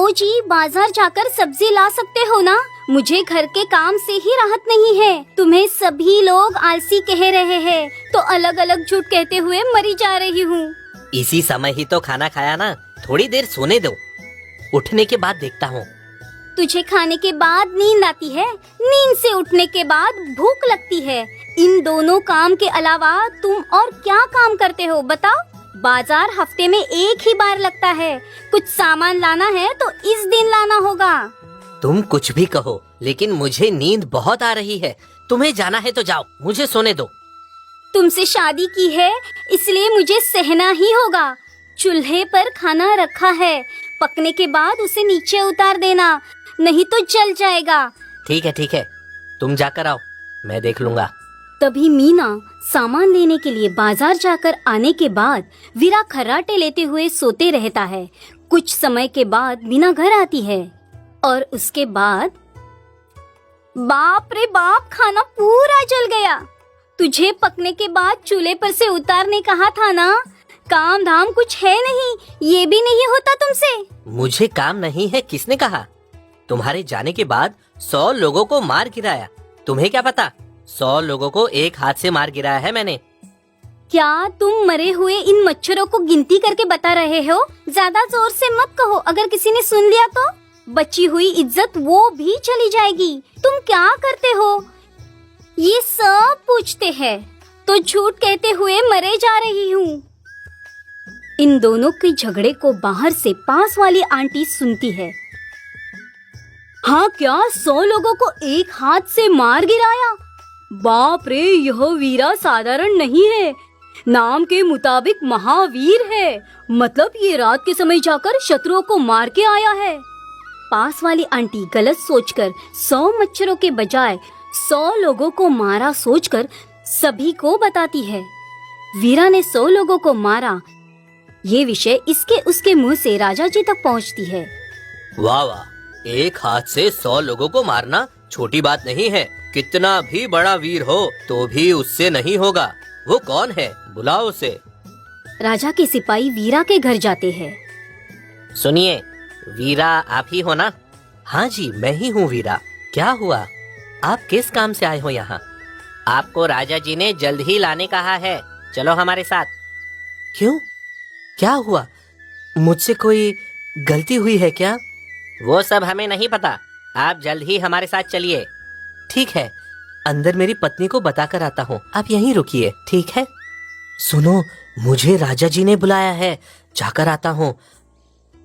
ओ जी, बाजार जाकर सब्जी ला सकते हो ना? मुझे घर के काम से ही राहत नहीं है। तुम्हें सभी लोग आलसी कह रहे हैं, तो अलग अलग झूठ कहते हुए मरी जा रही हूँ। इसी समय ही तो खाना खाया ना, थोड़ी देर सोने दो, उठने के बाद देखता हूँ। तुझे खाने के बाद नींद आती है, नींद से उठने के बाद भूख लगती है। इन दोनों काम के अलावा तुम और क्या काम करते हो बताओ? बाजार हफ्ते में एक ही बार लगता है। कुछ सामान लाना है तो इस दिन लाना होगा। तुम कुछ भी कहो, लेकिन मुझे नींद बहुत आ रही है। तुम्हें जाना है तो जाओ, मुझे सोने दो। तुमसे शादी की है, इसलिए मुझे सहना ही होगा। चूल्हे पर खाना रखा है, पकने के बाद उसे नीचे उतार देना, नहीं तो जल जाएगा। ठीक है, तुम जाकर आओ, मैं देख लूंगा। तभी मीना सामान लेने के लिए बाजार जाकर आने के बाद वीरा खर्राटे लेते हुए सोते रहता है। कुछ समय के बाद मीना घर आती है और उसके बाद बाप रे बाप, खाना पूरा जल गया। तुझे पकने के बाद चूल्हे पर से उतारने कहा था ना। काम धाम कुछ है नहीं, ये भी नहीं होता तुमसे। मुझे काम नहीं है किसने कहा? तुम्हारे जाने के बाद 100 लोगों को मार गिराया। तुम्हें क्या पता? 100 लोगों को एक हाथ से मार गिराया है मैंने। क्या तुम मरे हुए इन मच्छरों को गिनती करके बता रहे हो? ज्यादा जोर से मत कहो, अगर किसी ने सुन लिया तो बची हुई इज्जत वो भी चली जाएगी। तुम क्या करते हो? ये सब पूछते हैं तो झूठ कहते हुए मरे जा रही हूँ। इन दोनों के झगड़े को बाहर से पास वाली आंटी सुनती है। हाँ क्या, 100 लोगों को एक हाथ से मार गिराया? बाप रे, यह वीरा साधारण नहीं है, नाम के मुताबिक महावीर है। मतलब ये रात के समय जाकर शत्रुओं को मार के आया है। पास वाली आंटी गलत सोचकर 100 मच्छरों के बजाय 100 लोगों को मारा सोचकर सभी को बताती है। वीरा ने 100 लोगों को मारा, ये विषय इसके उसके मुंह से राजा जी तक पहुंचती है। वाह वाह, एक हाथ से 100 लोगों को मारना छोटी बात नहीं है। कितना भी बड़ा वीर हो तो भी उससे नहीं होगा। वो कौन है? बुलाओ उसे। राजा के सिपाही वीरा के घर जाते हैं। सुनिए, वीरा आप ही हो ना? हाँ जी, मैं ही हूँ वीरा। क्या हुआ? आप किस काम से आए हो यहाँ? आपको राजा जी ने जल्द ही लाने कहा है, चलो हमारे साथ। क्यों? क्या हुआ? मुझसे कोई गलती हुई है क्या? वो सब हमें नहीं पता, आप जल्द ही हमारे साथ चलिए। ठीक है, अंदर मेरी पत्नी को बताकर आता हूँ, आप यहीं रुकिए, ठीक है? सुनो, मुझे राजा जी ने बुलाया है, जाकर आता हूँ।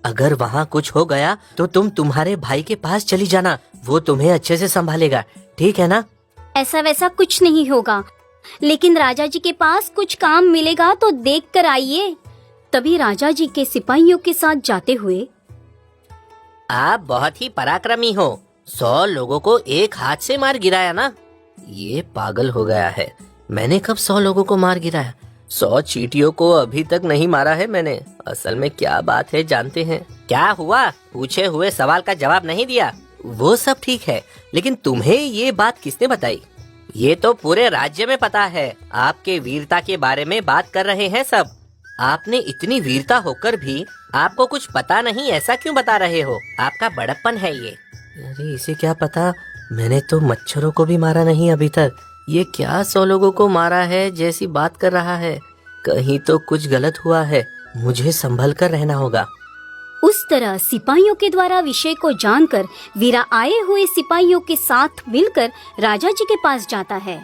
अगर वहाँ कुछ हो गया तो तुम तुम्हारे भाई के पास चली जाना, वो तुम्हें अच्छे से संभालेगा, ठीक है ना? ऐसा वैसा कुछ नहीं होगा, लेकिन राजा जी के पास कुछ काम मिलेगा तो देख कर आइए। तभी राजा जी के सिपाहियों के साथ जाते हुए, आप बहुत ही पराक्रमी हो, 100 लोगों को एक हाथ से मार गिराया ना? ये पागल हो गया है, मैंने कब 100 लोगों को मार गिराया? 100 चींटियों को अभी तक नहीं मारा है मैंने। असल में क्या बात है जानते हैं? क्या हुआ? पूछे हुए सवाल का जवाब नहीं दिया। वो सब ठीक है, लेकिन तुम्हें ये बात किसने बताई? ये तो पूरे राज्य में पता है, आपके वीरता के बारे में बात कर रहे हैं सब। आपने इतनी वीरता होकर भी आपको कुछ पता नहीं, ऐसा क्यों बता रहे हो? आपका बड़प्पन है ये। अरे इसे क्या पता, मैंने तो मच्छरों को भी मारा नहीं अभी तक। ये क्या 100 लोगों को मारा है जैसी बात कर रहा है? कहीं तो कुछ गलत हुआ है, मुझे संभल कर रहना होगा। उस तरह सिपाहियों के द्वारा विषय को जानकर वीरा आए हुए सिपाहियों के साथ मिलकर राजा जी के पास जाता है।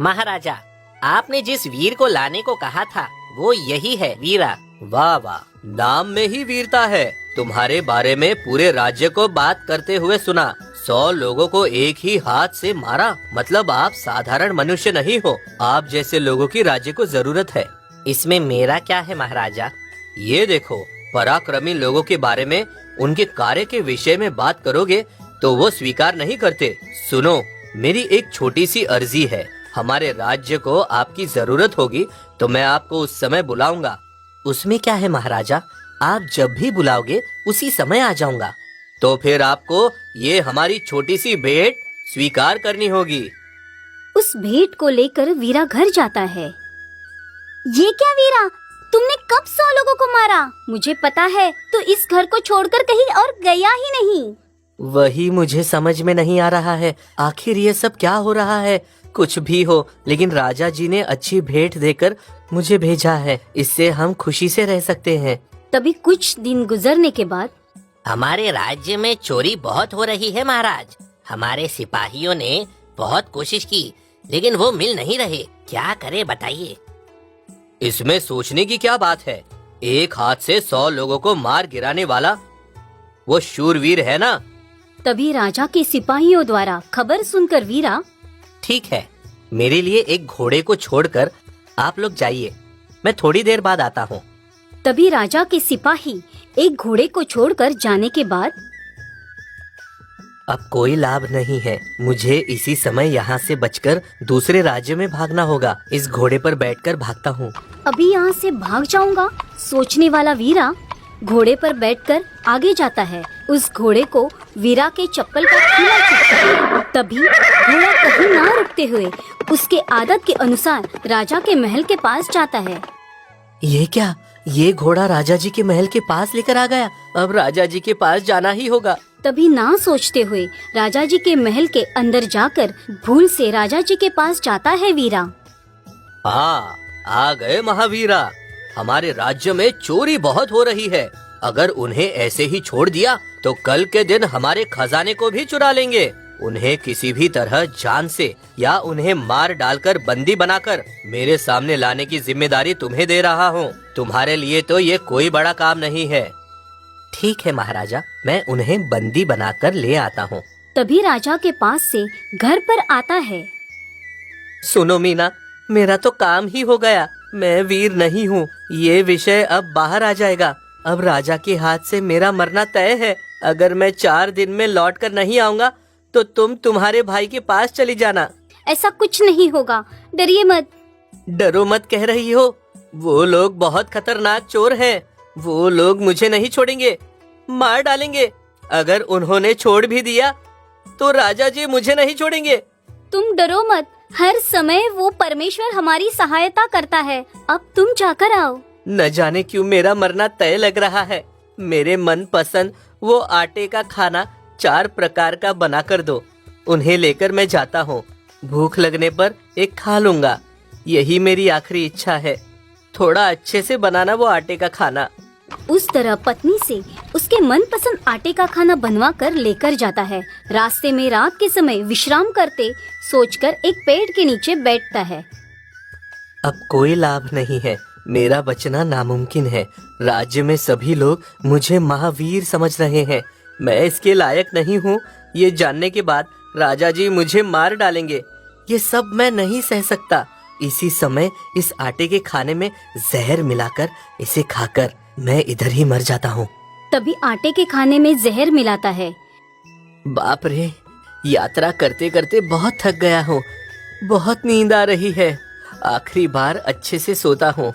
महाराजा, आपने जिस वीर को लाने को कहा था वो यही है, वीरा। वाह वाह, नाम में ही वीरता है। तुम्हारे बारे में पूरे राज्य को बात करते हुए सुना। 100 लोगों को एक ही हाथ से मारा, मतलब आप साधारण मनुष्य नहीं हो। आप जैसे लोगों की राज्य को जरूरत है। इसमें मेरा क्या है महाराजा? ये देखो, पराक्रमी लोगों के बारे में, उनके कार्य के विषय में बात करोगे तो वो स्वीकार नहीं करते। सुनो, मेरी एक छोटी सी अर्जी है। हमारे राज्य को आपकी जरूरत होगी तो मैं आपको उस समय बुलाऊंगा। उसमें क्या है महाराजा, आप जब भी बुलाओगे उसी समय आ जाऊंगा। तो फिर आपको ये हमारी छोटी सी भेंट स्वीकार करनी होगी। उस भेंट को लेकर वीरा घर जाता है। ये क्या वीरा, तुमने कब 100 लोगों को मारा? मुझे पता है तू इस घर को छोड़कर कहीं और गया ही नहीं। वही मुझे समझ में नहीं आ रहा है, आखिर ये सब क्या हो रहा है। कुछ भी हो, लेकिन राजा जी ने अच्छी भेंट देकर मुझे भेजा है, इससे हम खुशी से रह सकते हैं। तभी कुछ दिन गुजरने के बाद हमारे राज्य में चोरी बहुत हो रही है महाराज। हमारे सिपाहियों ने बहुत कोशिश की, लेकिन वो मिल नहीं रहे। क्या करे बताइए। इसमें सोचने की क्या बात है? एक हाथ से 100 लोगों को मार गिराने वाला वो शूरवीर है ना। तभी राजा के सिपाहियों द्वारा खबर सुनकर वीरा, ठीक है, मेरे लिए एक घोड़े को छोड़कर आप लोग जाइए, मैं थोड़ी देर बाद आता हूँ। तभी राजा के सिपाही एक घोड़े को छोड़कर जाने के बाद अब कोई लाभ नहीं है, मुझे इसी समय यहाँ से बचकर दूसरे राज्य में भागना होगा। इस घोड़े पर बैठकर भागता हूँ। अभी यहाँ से भाग जाऊंगा सोचने वाला वीरा घोड़े पर बैठकर आगे जाता है। उस घोड़े को वीरा के चप्पल का खीला चुभता है। तभी घोड़ा कहीं ना रुकते हुए उसके आदत के अनुसार राजा के महल के पास जाता है। ये क्या? ये घोड़ा राजा जी के महल के पास लेकर आ गया। अब राजा जी के पास जाना ही होगा। तभी ना सोचते हुए राजा जी के महल के अंदर जाकर भूल से राजा जी के पास जाता है वीरा। हाँ, आ गए महावीरा। हमारे राज्य में चोरी बहुत हो रही है। अगर उन्हें ऐसे ही छोड़ दिया तो कल के दिन हमारे खजाने को भी चुरा लेंगे। उन्हें किसी भी तरह जान से या उन्हें मार डालकर बंदी बनाकर मेरे सामने लाने की जिम्मेदारी तुम्हें दे रहा हूँ। तुम्हारे लिए तो ये कोई बड़ा काम नहीं है। ठीक है महाराजा, मैं उन्हें बंदी बनाकर ले आता हूँ। तभी राजा के पास से घर पर आता है। सुनो मीना, मेरा तो काम ही हो गया। मैं वीर नहीं हूँ, ये विषय अब बाहर आ जाएगा। अब राजा के हाथ से मेरा मरना तय है। अगर मैं 4 दिन में लौट कर नहीं आऊंगा तो तुम तुम्हारे भाई के पास चली जाना। ऐसा कुछ नहीं होगा, डरिए मत। डरो मत कह रही हो? वो लोग बहुत खतरनाक चोर हैं। वो लोग मुझे नहीं छोड़ेंगे, मार डालेंगे। अगर उन्होंने छोड़ भी दिया तो राजा जी मुझे नहीं छोड़ेंगे। तुम डरो मत, हर समय वो परमेश्वर हमारी सहायता करता है। अब तुम जाकर आओ। न जाने क्यों मेरा मरना तय लग रहा है। मेरे मन पसंद वो आटे का खाना 4 प्रकार का बना कर दो। उन्हें लेकर मैं जाता हूँ। भूख लगने पर एक खा लूंगा। यही मेरी आखिरी इच्छा है। थोड़ा अच्छे से बनाना वो आटे का खाना। उस तरह पत्नी से उसके मनपसंद आटे का खाना बनवा कर लेकर जाता है। रास्ते में रात के समय विश्राम करते सोचकर एक पेड़ के नीचे बैठता है। अब कोई लाभ नहीं है, मेरा बचना नामुमकिन है। राज्य में सभी लोग मुझे महावीर समझ रहे हैं। मैं इसके लायक नहीं हूँ, ये जानने के बाद राजा जी मुझे मार डालेंगे। ये सब मैं नहीं सह सकता। इसी समय इस आटे के खाने में जहर मिलाकर इसे खाकर मैं इधर ही मर जाता हूँ। तभी आटे के खाने में जहर मिलाता है। बाप रे, यात्रा करते करते बहुत थक गया हूँ। बहुत नींद आ रही है। आखिरी बार अच्छे से सोता हूँ।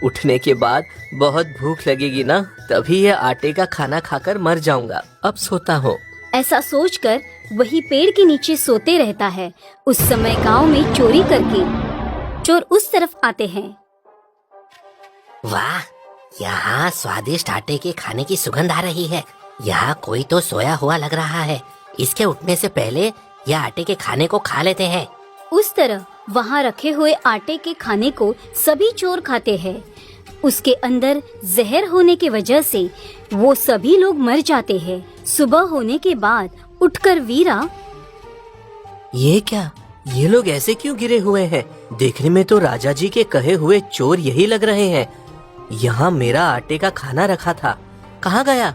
उठने के बाद बहुत भूख लगेगी ना, तभी यह आटे का खाना खाकर मर जाऊंगा। अब सोता हूँ। ऐसा सोचकर वही पेड़ के नीचे सोते रहता है। उस समय गांव में चोरी करके चोर उस तरफ आते हैं। वाह, यहाँ स्वादिष्ट आटे के खाने की सुगंध आ रही है। यहाँ कोई तो सोया हुआ लग रहा है। इसके उठने से पहले यह आटे के खाने को खा लेते हैं। उस तरह वहाँ रखे हुए आटे के खाने को सभी चोर खाते हैं। उसके अंदर जहर होने की वजह से वो सभी लोग मर जाते हैं। सुबह होने के बाद उठकर वीरा, ये क्या? ये लोग ऐसे क्यों गिरे हुए हैं? देखने में तो राजा जी के कहे हुए चोर यही लग रहे हैं। यहाँ मेरा आटे का खाना रखा था, कहाँ गया?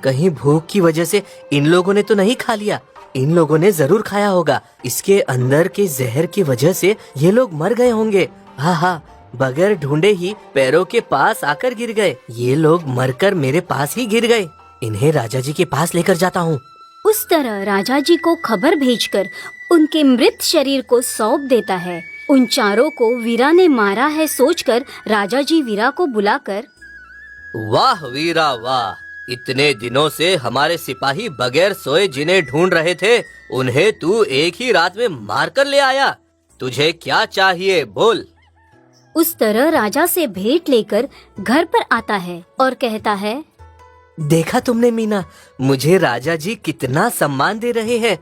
कहीं भूख की वजह से इन लोगों ने तो नहीं खा लिया। इन लोगों ने जरूर खाया होगा। इसके अंदर के जहर की वजह से ये लोग मर गए होंगे। हाँ हाँ, बगैर ढूंढे ही पैरों के पास आकर गिर गए। ये लोग मरकर मेरे पास ही गिर गए। इन्हें राजा जी के पास लेकर जाता हूँ। उस तरह राजा जी को खबर भेजकर उनके मृत शरीर को सौंप देता है। उन चारों को वीरा ने मारा है सोचकर राजा जी वीरा को बुलाकर, वाह वीरा वाह, इतने दिनों से हमारे सिपाही बगैर सोए जिन्हें ढूंढ रहे थे, उन्हें तू एक ही रात में मार कर ले आया। तुझे क्या चाहिए बोल। उस तरह राजा से भेंट लेकर घर पर आता है और कहता है, देखा तुमने मीना, मुझे राजा जी कितना सम्मान दे रहे हैं।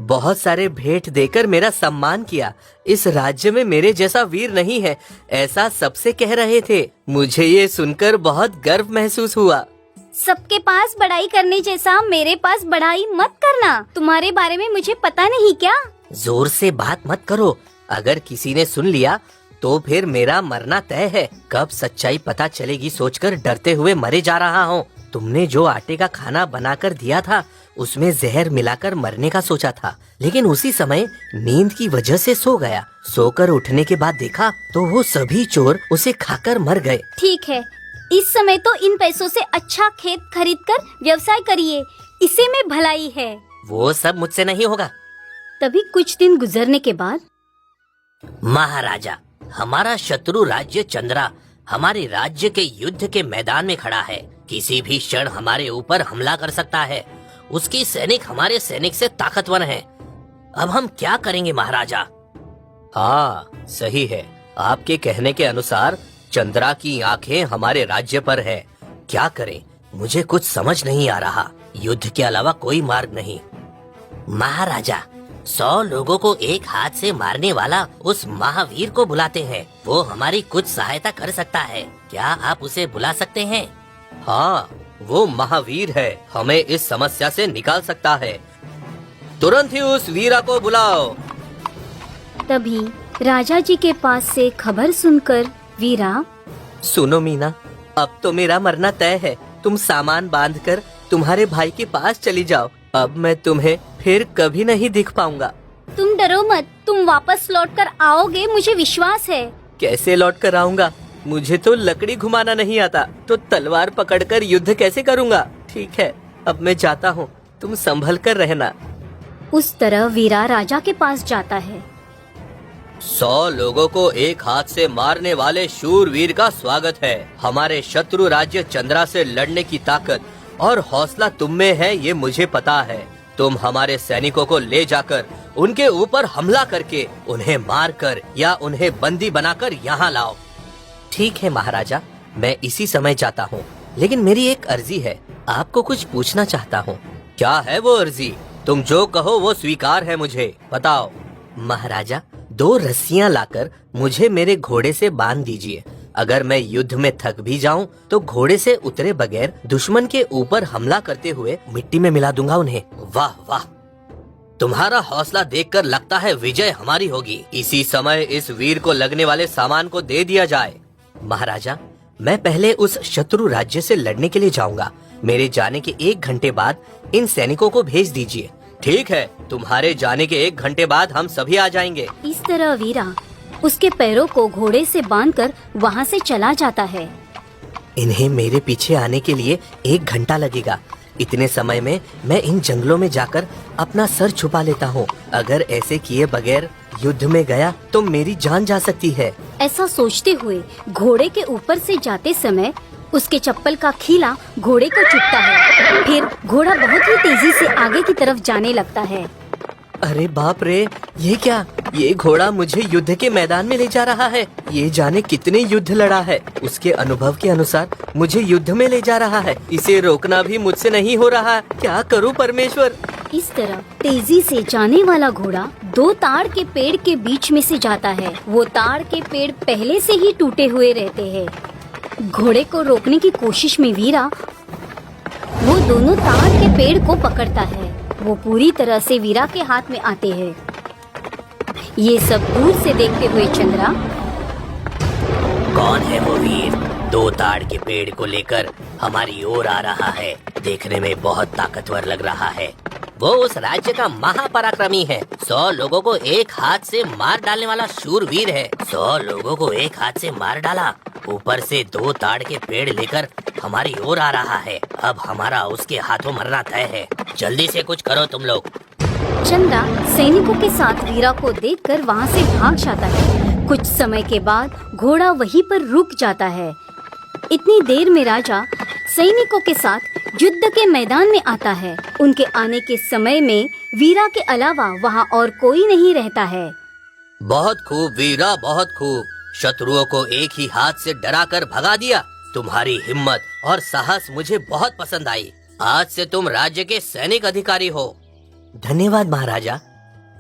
बहुत सारे भेंट देकर मेरा सम्मान किया। इस राज्य में मेरे जैसा वीर नहीं है, ऐसा सबसे कह रहे थे। मुझे ये सुनकर बहुत गर्व महसूस हुआ। सबके पास बड़ाई करने जैसा मेरे पास बड़ाई मत करना। तुम्हारे बारे में मुझे पता नहीं क्या? जोर से बात मत करो, अगर किसी ने सुन लिया तो फिर मेरा मरना तय है। कब सच्चाई पता चलेगी सोचकर डरते हुए मरे जा रहा हूँ। तुमने जो आटे का खाना बनाकर दिया था उसमें जहर मिलाकर मरने का सोचा था, लेकिन उसी समय नींद की वजह से सो गया। सोकर उठने के बाद देखा तो वो सभी चोर उसे खाकर मर गए। ठीक है, इस समय तो इन पैसों से अच्छा खेत खरीदकर व्यवसाय करिए, इसी में भलाई है। वो सब मुझसे नहीं होगा। तभी कुछ दिन गुजरने के बाद, महाराजा, हमारा शत्रु राज्य चंद्रा हमारे राज्य के युद्ध के मैदान में खड़ा है। किसी भी क्षण हमारे ऊपर हमला कर सकता है। उसकी सैनिक हमारे सैनिक से ताकतवर हैं। अब हम क्या करेंगे महाराजा? हाँ, सही है। आपके कहने के अनुसार चंद्रा की आंखें हमारे राज्य पर है। क्या करें, मुझे कुछ समझ नहीं आ रहा। युद्ध के अलावा कोई मार्ग नहीं। महाराजा, 100 लोगों को एक हाथ से मारने वाला उस महावीर को बुलाते हैं। वो हमारी कुछ सहायता कर सकता है। क्या आप उसे बुला सकते हैं? हाँ, वो महावीर है, हमें इस समस्या से निकाल सकता है। तुरंत ही उस वीरा को बुलाओ। तभी राजा जी के पास से खबर सुनकर वीरा, सुनो मीना, अब तो मेरा मरना तय है। तुम सामान बांधकर तुम्हारे भाई के पास चली जाओ। अब मैं तुम्हें फिर कभी नहीं दिख पाऊंगा। तुम डरो मत, तुम वापस लौटकर आओगे, मुझे विश्वास है। कैसे लौट कर आऊंगा? मुझे तो लकड़ी घुमाना नहीं आता, तो तलवार पकड़कर युद्ध कैसे करूंगा? ठीक है, अब मैं जाता हूँ, तुम संभल कर रहना। उस तरह वीरा राजा के पास जाता है। 100 लोगों को एक हाथ से मारने वाले शूरवीर का स्वागत है। हमारे शत्रु राज्य चंद्रा से लड़ने की ताकत और हौसला तुम में है, ये मुझे पता है। तुम हमारे सैनिकों को ले जाकर उनके ऊपर हमला करके उन्हें मारकर या उन्हें बंदी बनाकर यहाँ लाओ। ठीक है महाराजा, मैं इसी समय जाता हूँ, लेकिन मेरी एक अर्जी है। आपको कुछ पूछना चाहता हूँ। क्या है वो अर्जी? तुम जो कहो वो स्वीकार है मुझे, बताओ। महाराजा, 2 रस्सियाँ लाकर मुझे मेरे घोड़े से बांध दीजिए। अगर मैं युद्ध में थक भी जाऊं तो घोड़े से उतरे बगैर दुश्मन के ऊपर हमला करते हुए मिट्टी में मिला दूंगा उन्हें। वाह वाह, तुम्हारा हौसला देखकर लगता है विजय हमारी होगी। इसी समय इस वीर को लगने वाले सामान को दे दिया जाए। महाराजा, मैं पहले उस शत्रु राज्य से लड़ने के लिए जाऊंगा। मेरे जाने के 1 घंटे बाद इन सैनिकों को भेज दीजिए। ठीक है, तुम्हारे जाने के 1 घंटे बाद हम सभी आ जाएंगे। इस तरह वीरा उसके पैरों को घोड़े से बांधकर वहाँ से चला जाता है। इन्हें मेरे पीछे आने के लिए 1 घंटा लगेगा। इतने समय में मैं इन जंगलों में जाकर अपना सर छुपा लेता हूँ। अगर ऐसे किए बगैर युद्ध में गया तो मेरी जान जा सकती है। ऐसा सोचते हुए घोड़े के ऊपर से जाते समय उसके चप्पल का खीला घोड़े को चुभता है। फिर घोड़ा बहुत ही तेजी से आगे की तरफ जाने लगता है। अरे बाप रे, ये क्या? ये घोड़ा मुझे युद्ध के मैदान में ले जा रहा है। ये जाने कितने युद्ध लड़ा है। उसके अनुभव के अनुसार मुझे युद्ध में ले जा रहा है। इसे रोकना भी मुझसे नहीं हो रहा। क्या करूं परमेश्वर? इस तरह तेजी से जाने वाला घोड़ा 2 ताड़ के पेड़ के बीच में से जाता है। वो ताड़ के पेड़ पहले से ही टूटे हुए रहते हैं। घोड़े को रोकने की कोशिश में वीरा वो दोनों ताड़ के पेड़ को पकड़ता है। वो पूरी तरह से वीरा के हाथ में आते हैं। ये सब दूर से देखते हुए चंद्रा, कौन है वो वीर? 2 ताड़ के पेड़ को लेकर हमारी ओर आ रहा है। देखने में बहुत ताकतवर लग रहा है। वो उस राज्य का महापराक्रमी है। 100 लोगों को एक हाथ से मार डालने वाला शूरवीर है। 100 लोगों को एक हाथ से मार डाला, ऊपर से 2 ताड़ के पेड़ लेकर हमारी ओर आ रहा है। अब हमारा उसके हाथों मरना तय है। जल्दी से कुछ करो तुम लोग। चंद्रा सैनिकों के साथ वीरा को देखकर वहाँ से भाग जाता है। कुछ समय के बाद घोड़ा वहीं पर रुक जाता है। इतनी देर में राजा सैनिकों के साथ युद्ध के मैदान में आता है। उनके आने के समय में वीरा के अलावा वहाँ और कोई नहीं रहता है। बहुत खूब वीरा, बहुत खूब। शत्रुओं को एक ही हाथ से डराकर भगा दिया। तुम्हारी हिम्मत और साहस मुझे बहुत पसंद आई। आज से तुम राज्य के सैनिक अधिकारी हो। धन्यवाद महाराजा।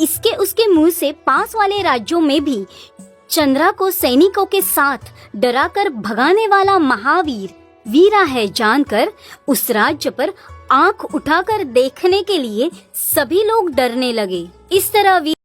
इसके उसके मुंह से पास वाले राज्यों में भी चंद्रा को सैनिकों के साथ डराकर भगाने वाला महावीर वीरा है जानकर उस राज्य पर आंख उठाकर देखने के लिए सभी लोग डरने लगे। इस तरह